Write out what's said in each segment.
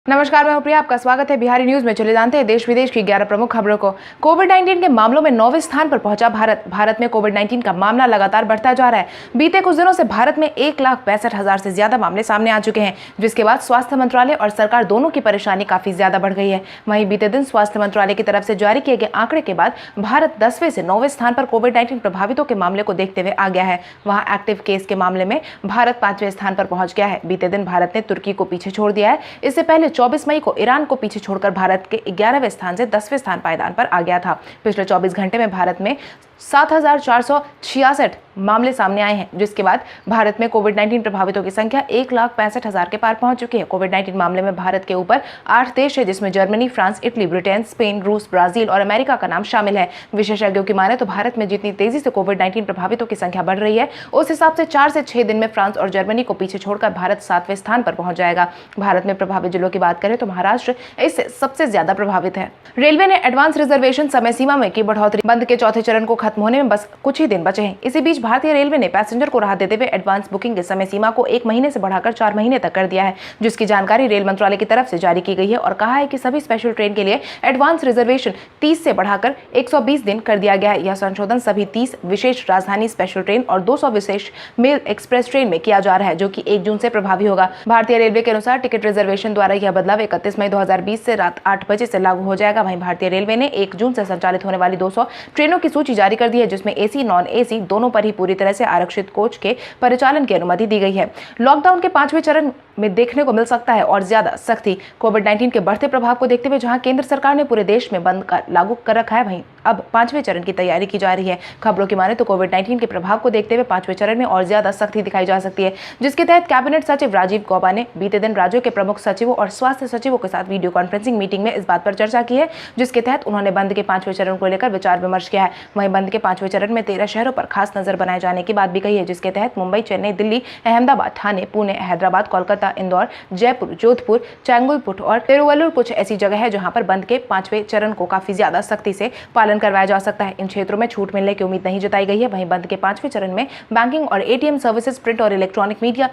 नमस्कार, मैं प्रिया, आपका स्वागत है बिहारी न्यूज में। चले जानते हैं देश विदेश की 11 प्रमुख खबरों को। कोविड-19 के मामलों में 9वें स्थान पर पहुंचा भारत में कोविड-19 का मामला लगातार बढ़ता जा रहा है। बीते कुछ दिनों से भारत में 1,62,000 से ज्यादा मामले सामने आ चुके हैं, जिसके बाद स्वास्थ्य मंत्रालय और सरकार दोनों की परेशानी काफी ज्यादा बढ़ गई है। वहीं बीते दिन स्वास्थ्य मंत्रालय की तरफ से जारी किए गए आंकड़े के बाद भारत 10वें से 9वें स्थान पर कोविड-19 प्रभावितों के मामले को देखते हुए आ गया है। वहाँ एक्टिव केस के मामले में भारत 5वें स्थान पर पहुंच गया है। बीते दिन भारत ने तुर्की को पीछे छोड़ दिया है। इससे पहले 24 मई को ईरान को पीछे छोड़कर भारत के 11वें स्थान से 10वें स्थान पायदान पर आ गया था। पिछले 24 घंटे में भारत में 7,466 मामले सामने आए हैं, जिसके बाद भारत में कोविड-19 प्रभावितों की संख्या 1,65,000 के पार पहुंच चुकी है। कोविड-19 मामले में भारत के ऊपर 8 देश है, जिसमें Germany, France, Italy, Britain, Spain, रूस, ब्राजील और अमेरिका का नाम शामिल है। विशेषज्ञों की माने तो भारत में जितनी तेजी से कोविड-19 प्रभावितों की संख्या बढ़ रही है, उस हिसाब से 4 से 6 दिन में फ्रांस और जर्मनी को पीछे छोड़कर भारत 7वें स्थान पर पहुंच जाएगा। भारत में प्रभावित जिलों की बात करें तो महाराष्ट्र इससे सबसे ज्यादा प्रभावित है। रेलवे ने एडवांस रिजर्वेशन समय सीमा में की बढ़ोतरी। बंद के चौथे चरण को खत्म होने में बस कुछ ही दिन बचे हैं। इसी बीच भारतीय रेलवे ने पैसेंजर को राहत देते हुए एडवांस बुकिंग के समय सीमा को 1 महीने से बढ़ाकर 4 महीने तक कर दिया है, जिसकी जानकारी रेल मंत्रालय की तरफ से जारी की गई है और कहा है कि सभी स्पेशल ट्रेन के लिए एडवांस रिजर्वेशन 30 से बढ़ाकर 120 दिन कर दिया गया है। यह संशोधन सभी 30 विशेष राजधानी स्पेशल ट्रेन और 200 विशेष मेल एक्सप्रेस ट्रेन में किया जा रहा है, जो कि 1 जून से प्रभावी होगा। भारतीय रेलवे के अनुसार टिकट रिजर्वेशन द्वारा यह बदलाव 31 मई 2020 से रात 8 बजे से लागू हो जाएगा। वहीं भारतीय रेलवे ने 1 जून से संचालित होने वाली 200 ट्रेनों की सूची जारी कर दी है, जिसमें एसी, नॉन एसी दोनों पर ही पूरी तरह से आरक्षित कोच के परिचालन की अनुमति दी गई है। लॉकडाउन के 5वें चरण में देखने को मिल सकता है और ज्यादा सख्ती। कोविड-19 के बढ़ते प्रभाव को देखते हुए जहां केंद्र सरकार ने पूरे देश में बंद लागू कर रखा है, वहीं अब 5वें चरण की तैयारी की जा रही है। खबरों की माने तो कोविड-19 के प्रभाव को देखते हुए 5वें चरण में और ज्यादा सख्ती दिखाई जा सकती है, जिसके तहत कैबिनेट सचिव राजीव गौबा ने बीते दिन राज्यों के प्रमुख सचिवों और स्वास्थ्य सचिवों के साथ वीडियो कॉन्फ्रेंसिंग मीटिंग में इस बात पर चर्चा की है, जिसके तहत उन्होंने बंद के 5वें चरण को लेकर विचार विमर्श किया है। वहीं बंद के 5वें चरण में 13 शहरों पर खास नजर बनाए जाने की बात भी कही है, जिसके तहत मुंबई, चेन्नई, दिल्ली, अहमदाबाद, ठाणे, पुणे, हैदराबाद, कोलकाता, इंदौर, जयपुर, जोधपुर, चेंगलपट्टू और तिरुवल्लुर कुछ ऐसी जगह है जहां पर बंद के 5वें चरण को काफी ज्यादा सख्ती से पालन करवाया जा सकता है। इन क्षेत्रों में छूट मिलने की उम्मीद नहीं जताई गई है। वहीं बंद के 5वें चरण में बैंकिंग और एटीएम सर्विसेज, प्रिंट और इलेक्ट्रॉनिक मीडिया,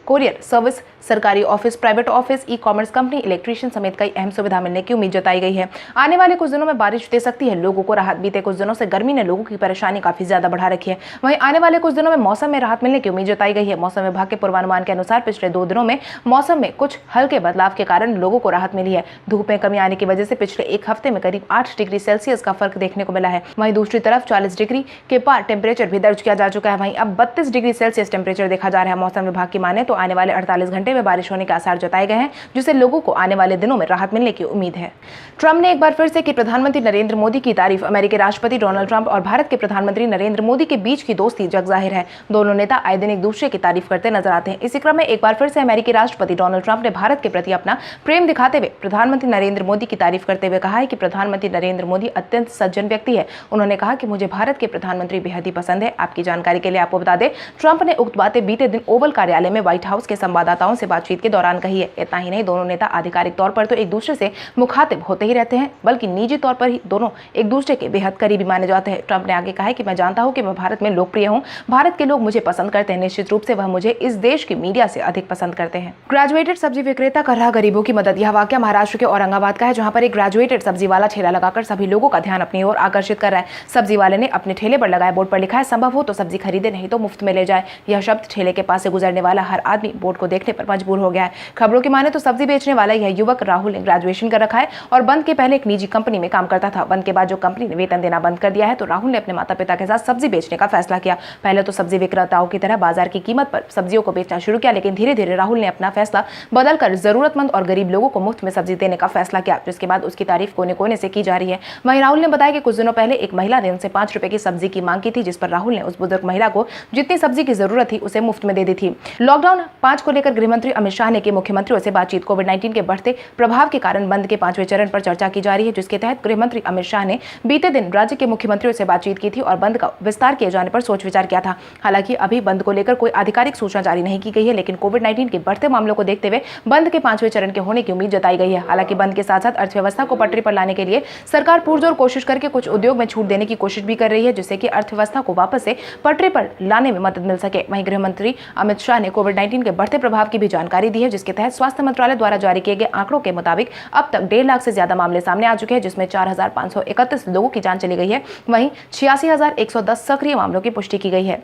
कोरियर सर्विस, सरकारी office, private office, e commerce company, electrician समेत कई अहम सुविधा मिलने की उम्मीद जताई गई है। आने वाले कुछ दिनों में बारिश दे सकती है लोगों को राहत। बीते कुछ दिनों से गर्मी ने लोगों की परेशानी काफी ज्यादा बढ़ा रखी है। वहीं आने वाले कुछ दिनों में मौसम में राहत मिलने की उम्मीद जताई गई है। मौसम विभाग के पूर्वानुमान के अनुसार पिछले 2 दिनों में मौसम में कुछ हल्के बदलाव के कारण लोगों को राहत मिली है। धूप में कमी आने की वजह से पिछले 1 हफ्ते में करीब 8 डिग्री सेल्सियस का फर्क देखने को मिला है। वहीं दूसरी तरफ 40 डिग्री के पार टेम्परेचर भी दर्ज किया जा चुका है। वहीं अब 32 डिग्री सेल्सियस टेम्परेचर देखा जा रहा है। मौसम विभाग की माने तो आने वाले 48 घंटे में बारिश होने के आसार जताए गए हैं, जिससे लोगों को आने वाले दिनों में राहत मिलने की उम्मीद है। ट्रंप ने एक बार फिर से की प्रधानमंत्री नरेंद्र मोदी की तारीफ। अमेरिकी राष्ट्रपति डोनाल्ड ट्रंप और भारत के प्रधानमंत्री नरेंद्र मोदी के बीच की दोस्ती जग जाहिर है। दोनों नेता आए दिन एक दूसरे की तारीफ करते नजर आते हैं। इसी क्रम में एक बार फिर से अमेरिकी राष्ट्रपति डोनाल्ड ट्रंप ने भारत के प्रति अपना प्रेम दिखाते हुए प्रधानमंत्री नरेंद्र मोदी की तारीफ करते हुए कहा है कि प्रधानमंत्री नरेंद्र मोदी अत्यंत सज्जन व्यक्ति है। उन्होंने कहा कि मुझे भारत के प्रधानमंत्री बेहद ही पसंद है। आपकी जानकारी के लिए आपको बता दें, ट्रंप ने उक्त बातें बीते दिन ओवल कार्यालय में व्हाइट हाउस के संवाददाताओं से बातचीत के दौरान कही है। इतना ही नहीं, दोनों नेता आधिकारिक तौर पर तो एक दूसरे से मुखातिब होते ही रहते हैं, बल्कि निजी तौर पर ही दोनों एक दूसरे के बेहद करीबी माने जाते हैं। ट्रंप ने आगे कहा है कि मैं जानता हूं कि मैं भारत में लोकप्रिय हूं, भारत के लोग मुझे पसंद करते हैं। निश्चित रूप से वह मुझे इस देश की मीडिया से अधिक पसंद करते हैं। ग्रेजुएटेड सब्जी विक्रेता कर रहा गरीबों की मदद। यह वाकया महाराष्ट्र के औरंगाबाद का है, जहां पर एक ग्रेजुएटेड सब्जी वाला ठेला लगाकर सभी लोगों का ध्यान अपनी ओर आकर्षित कर रहा है। सब्जी वाले ने अपने ठेले पर लगाए बोर्ड पर लिखा है, संभव हो तो सब्जी खरीदे, नहीं तो मुफ्त में ले जाए। यह शब्द ठेले के पास से गुजरने वाला हर आदमी बोर्ड को देखने पर मजबूर हो गया है। खबरों की माने तो सब्जी बेचने वाला यह युवक राहुल ने ग्रेजुएशन कर रखा है और बंद के पहले एक निजी कंपनी में काम करता था। बंद के बाद जो कंपनी ने वेतन देना बंद कर दिया है, तो राहुल ने अपने माता पिता के साथ सब्जी बेचने का फैसला किया। पहले तो सब्जी विक्रेताओं की तरह बाजार की कीमत पर सब्जियों को बेचना शुरू किया, लेकिन धीरे धीरे राहुल ने अपना फैसला बदलकर जरूरतमंद और गरीब लोगों को मुफ्त में सब्जी देने का फैसला किया, जिसके बाद उसकी तारीफ कोने कोने से की जा रही है। वहीं राहुल ने बताया कि कुछ दिनों पहले एक महिला ने उनसे 5 रुपए की सब्जी की मांग की थी, जिस पर राहुल ने उस बुजुर्ग महिला को जितनी सब्जी की जरूरत थी उसे मुफ्त में दे दी थी। लॉकडाउन 5 को लेकर गृहमंत्री अमित शाह ने की मुख्यमंत्रियों से बातचीत। कोविड-19 के बढ़ते प्रभाव के कारण बंद के 5वें चरण पर चर्चा की जा रही है, जिसके तहत गृहमंत्री अमित शाह ने बीते दिन राज्य के मुख्यमंत्रियों से बातचीत की थी और बंद का विस्तार किए जाने पर सोच विचार किया था। हालांकि अभी बंद को लेकर कोई आधिकारिक सूचना जारी नहीं की गई है, लेकिन कोविड-19 के बढ़ते मामलों को देखते हुए बंद के 5वें चरण के होने की उम्मीद जताई गई है। हालांकि बंद के साथ साथ अर्थव्यवस्था को पटरी पर लाने के लिए सरकार पुरजोर कोशिश करके कुछ उद्योग में छूट देने की कोशिश भी कर रही है, जिससे कि अर्थव्यवस्था को वापस से पटरी पर लाने में मदद मिल सके। वहीं गृहमंत्री अमित शाह ने कोविड-19 कोविड-19 के बढ़ते प्रभाव की भी जानकारी दी है, जिसके तहत स्वास्थ्य मंत्रालय द्वारा जारी किए गए आंकड़ों के मुताबिक अब तक 1.5 लाख से ज्यादा मामले सामने आ चुके हैं, जिसमें 4,531 लोगों की जान चली गई है। वहीं 86,110 सक्रिय मामलों की पुष्टि की गई है।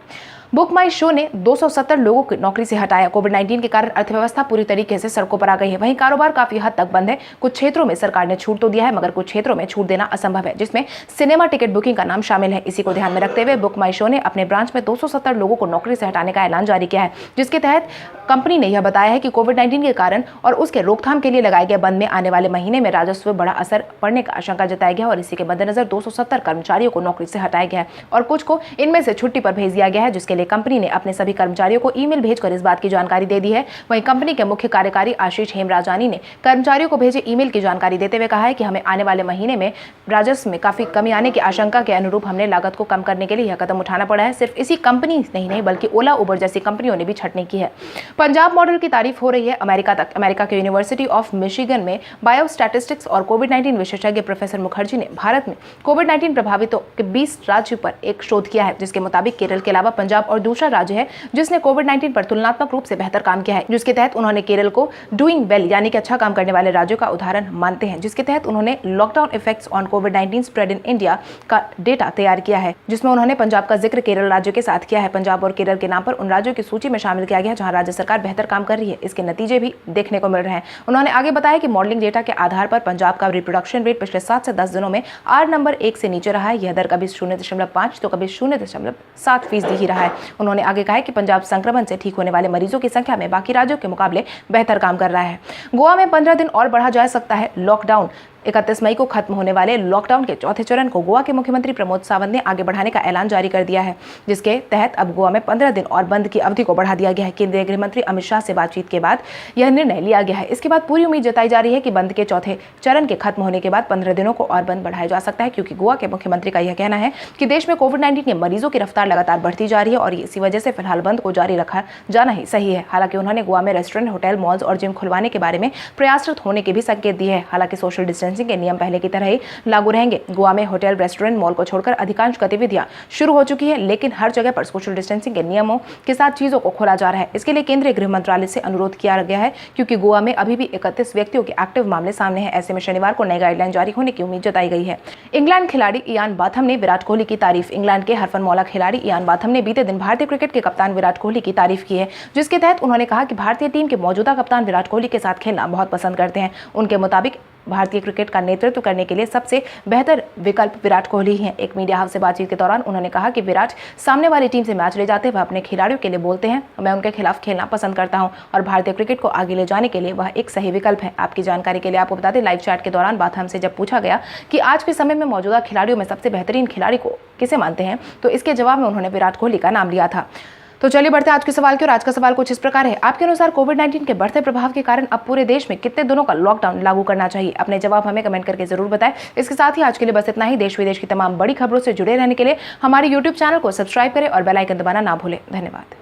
बुक माई शो ने 270 लोगों की नौकरी से हटाया। कोविड-19 के कारण अर्थव्यवस्था पूरी तरीके से सड़कों पर आ गई है। वहीं कारोबार काफी हद तक बंद है। कुछ क्षेत्रों में सरकार ने छूट तो दिया है, मगर कुछ क्षेत्रों में छूट देना असंभव है, जिसमें सिनेमा टिकट बुकिंग का नाम शामिल है। इसी को ध्यान में रखते हुए बुक माई शो ने अपने ब्रांच में 270 लोगों को नौकरी से हटाने का ऐलान जारी किया है, जिसके तहत कंपनी ने यह बताया है कि कोविड-19 के कारण और उसके रोकथाम के लिए लगाए गए बंद में आने वाले महीने में राजस्व बड़ा असर पड़ने का आशंका जताया गया और इसी के मद्देनजर 270 कर्मचारियों को नौकरी से हटाया गया है और कुछ को इनमें से छुट्टी पर भेज दिया गया है, जिसके लिए कंपनी ने अपने सभी कर्मचारियों को ईमेल भेजकर इस बात की जानकारी दे दी है। वहीं कंपनी के मुख्य कार्यकारी आशीष हेमराजानी ने कर्मचारियों को भेजे ईमेल की जानकारी देते हुए कहा है कि हमें आने वाले महीने में राजस्व में काफी कमी आने की आशंका के अनुरूप हमने लागत को कम करने के लिए यह कदम उठाना पड़ा है। सिर्फ इसी कंपनी नहीं बल्कि ओला, उबर जैसी कंपनियों ने भी छटनी की है। पंजाब मॉडल की तारीफ हो रही है अमेरिका तक। अमेरिका के यूनिवर्सिटी ऑफ मिशिगन में बायोस्टैटिस्टिक्स और कोविड-19 विशेषज्ञ प्रोफेसर मुखर्जी ने भारत में कोविड-19 प्रभावितों के 20 राज्यों पर एक शोध किया है, जिसके मुताबिक केरल के अलावा पंजाब और दूसरा राज्य है जिसने कोविड-19 पर तुलनात्मक रूप से बेहतर काम किया है, जिसके तहत उन्होंने केरल को डूइंग वेल यानी कि अच्छा काम करने वाले राज्यों का उदाहरण मानते हैं, जिसके तहत उन्होंने lockdown effects on covid spread in India का डेटा तैयार किया है, जिसमें उन्होंने पंजाब का जिक्र केरल राज्य के साथ किया है। पंजाब और केरल के नाम पर उन राज्यों की सूची में शामिल किया गया जहां राज्य सरकार बेहतर काम कर रही है। इसके नतीजे भी देखने को मिल रहे हैं। उन्होंने आगे बताया कि मॉडलिंग डेटा के आधार पर पंजाब का रिप्रोडक्शन रेट पिछले 7 से 10 दिनों में आर नंबर 1 से नीचे रहा है। यह दर कभी 0.5 तो कभी 0.7% ही रहा है। उन्होंने आगे कहा कि पंजाब संक्रमण से ठीक होने वाले मरीजों की संख्या में बाकी राज्यों के मुकाबले बेहतर काम कर रहा है। गोवा में 15 दिन और बढ़ा जा सकता है लॉकडाउन। 31 मई को खत्म होने वाले लॉकडाउन के चौथे चरण को गोवा के मुख्यमंत्री प्रमोद सावंत ने आगे बढ़ाने का ऐलान जारी कर दिया है, जिसके तहत अब गोवा में 15 दिन और बंद की अवधि को बढ़ा दिया गया है। केंद्रीय गृह मंत्री अमित शाह से बातचीत के बाद यह निर्णय लिया गया है। इसके बाद पूरी उम्मीद जताई जा रही है कि बंद के चौथे चरण के खत्म होने के बाद 15 दिनों को और बंद बढ़ाया जा सकता है, क्योंकि गोवा के मुख्यमंत्री का यह कहना है कि देश में कोविड-19 के मरीजों की रफ्तार लगातार बढ़ती जा रही है और इसी वजह से फिलहाल बंद को जारी रखा जाना ही सही है। हालांकि उन्होंने गोवा में रेस्टोरेंट, होटल, मॉल्स और जिम खुलवाने के बारे में प्रयासरत होने के भी संकेत दिए हैं। हालांकि सोशल डिस्टेंसिंग के नियम पहले की तरह ही लागू रहेंगे। गोवा में होटल, रेस्टोरेंट, मॉल को छोड़कर अधिकांश गतिविधियां शुरू हो चुकी है, लेकिन हर जगह पर सोशल डिस्टेंसिंग के नियमों के साथ चीजों को खोला जा रहा है। इसके लिए केंद्रीय गृह मंत्रालय से अनुरोध किया गया है, क्योंकि गोवा में अभी भी 31 व्यक्तियों के एक्टिव मामले सामने हैं। ऐसे में शनिवार को नई गाइडलाइन जारी होने की उम्मीद जताई गई है। इंग्लैंड खिलाड़ी इयान बाथम ने विराट कोहली की तारीफ। इंग्लैंड के हरफनमौला खिलाड़ी इयान बाथम ने बीते दिन भारतीय क्रिकेट के कप्तान विराट कोहली की तारीफ की है, जिसके तहत उन्होंने कहा कि भारतीय टीम के मौजूदा कप्तान विराट कोहली के साथ खेलना बहुत पसंद करते हैं। उनके मुताबिक भारतीय क्रिकेट का नेतृत्व करने के लिए सबसे बेहतर विकल्प विराट कोहली हैं। एक मीडिया हाउस से बातचीत के दौरान उन्होंने कहा कि विराट सामने वाली टीम से मैच ले जाते वह अपने खिलाड़ियों के लिए बोलते हैं, मैं उनके खिलाफ खेलना पसंद करता हूं और भारतीय क्रिकेट को आगे ले जाने के लिए वह एक सही विकल्प है। आपकी जानकारी के लिए आपको बता दें, लाइव चैट के दौरान बाथम से जब पूछा गया कि आज के समय में मौजूदा खिलाड़ियों में सबसे बेहतरीन खिलाड़ी को किसे मानते हैं, तो इसके जवाब में उन्होंने विराट कोहली का नाम लिया था। तो चलिए बढ़ते हैं आज के सवाल की ओर। आज का सवाल कुछ इस प्रकार है, आपके अनुसार कोविड-19 के बढ़ते प्रभाव के कारण अब पूरे देश में कितने दिनों का लॉकडाउन लागू करना चाहिए? अपने जवाब हमें कमेंट करके जरूर बताएं। इसके साथ ही आज के लिए बस इतना ही। देश विदेश की तमाम बड़ी खबरों से जुड़े रहने के लिए हमारे YouTube चैनल को सब्सक्राइब करें और बेल आइकन दबाना ना भूलें। धन्यवाद।